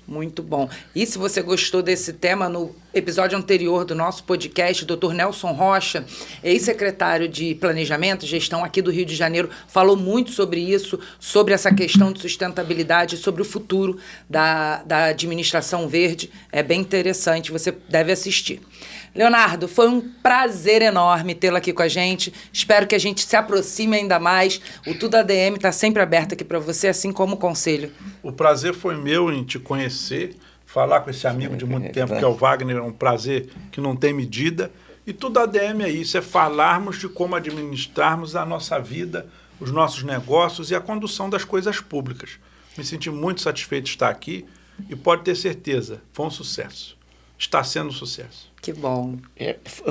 Muito bom. E se você gostou desse tema, no episódio anterior do nosso podcast, o Dr. Nelson Rocha, ex-secretário de Planejamento e Gestão aqui do Rio de Janeiro, falou muito sobre isso, sobre essa questão de sustentabilidade, sobre o futuro da administração verde. É bem interessante, você deve assistir. Leonardo, foi um prazer enorme tê-lo aqui com a gente. Espero que a gente se aproxime ainda mais. O Tudo ADM está sempre aberto aqui para você, assim como o Conselho. O prazer foi meu em te conhecer, falar com esse amigo de muito tempo, que é o Wagner, é um prazer que não tem medida. E Tudo ADM é isso, é falarmos de como administrarmos a nossa vida, os nossos negócios e a condução das coisas públicas. Me senti muito satisfeito de estar aqui e pode ter certeza, foi um sucesso. Está sendo um sucesso. Que bom.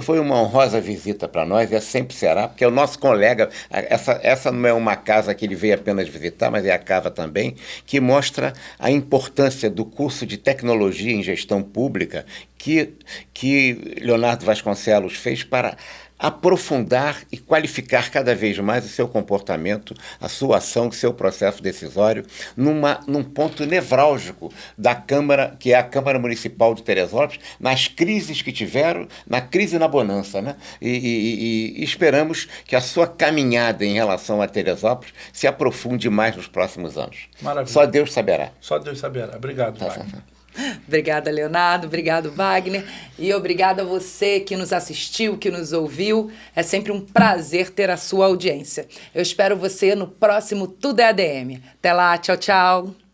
Foi uma honrosa visita para nós, e sempre será, porque é o nosso colega, essa não é uma casa que ele veio apenas visitar, mas é a casa também, que mostra a importância do curso de Tecnologia em Gestão Pública que Leonardo Vasconcelos fez para aprofundar e qualificar cada vez mais o seu comportamento, a sua ação, o seu processo decisório, num ponto nevrálgico da Câmara, que é a Câmara Municipal de Teresópolis, nas crises que tiveram, na crise e na bonança, né? E esperamos que a sua caminhada em relação a Teresópolis se aprofunde mais nos próximos anos. Maravilha. Só Deus saberá. Só Deus saberá. Obrigado, Wagner. Obrigada, Leonardo. Obrigado, Wagner. E obrigada a você que nos assistiu, que nos ouviu. É sempre um prazer ter a sua audiência. Eu espero você no próximo Tudo é ADM. Até lá. Tchau, tchau.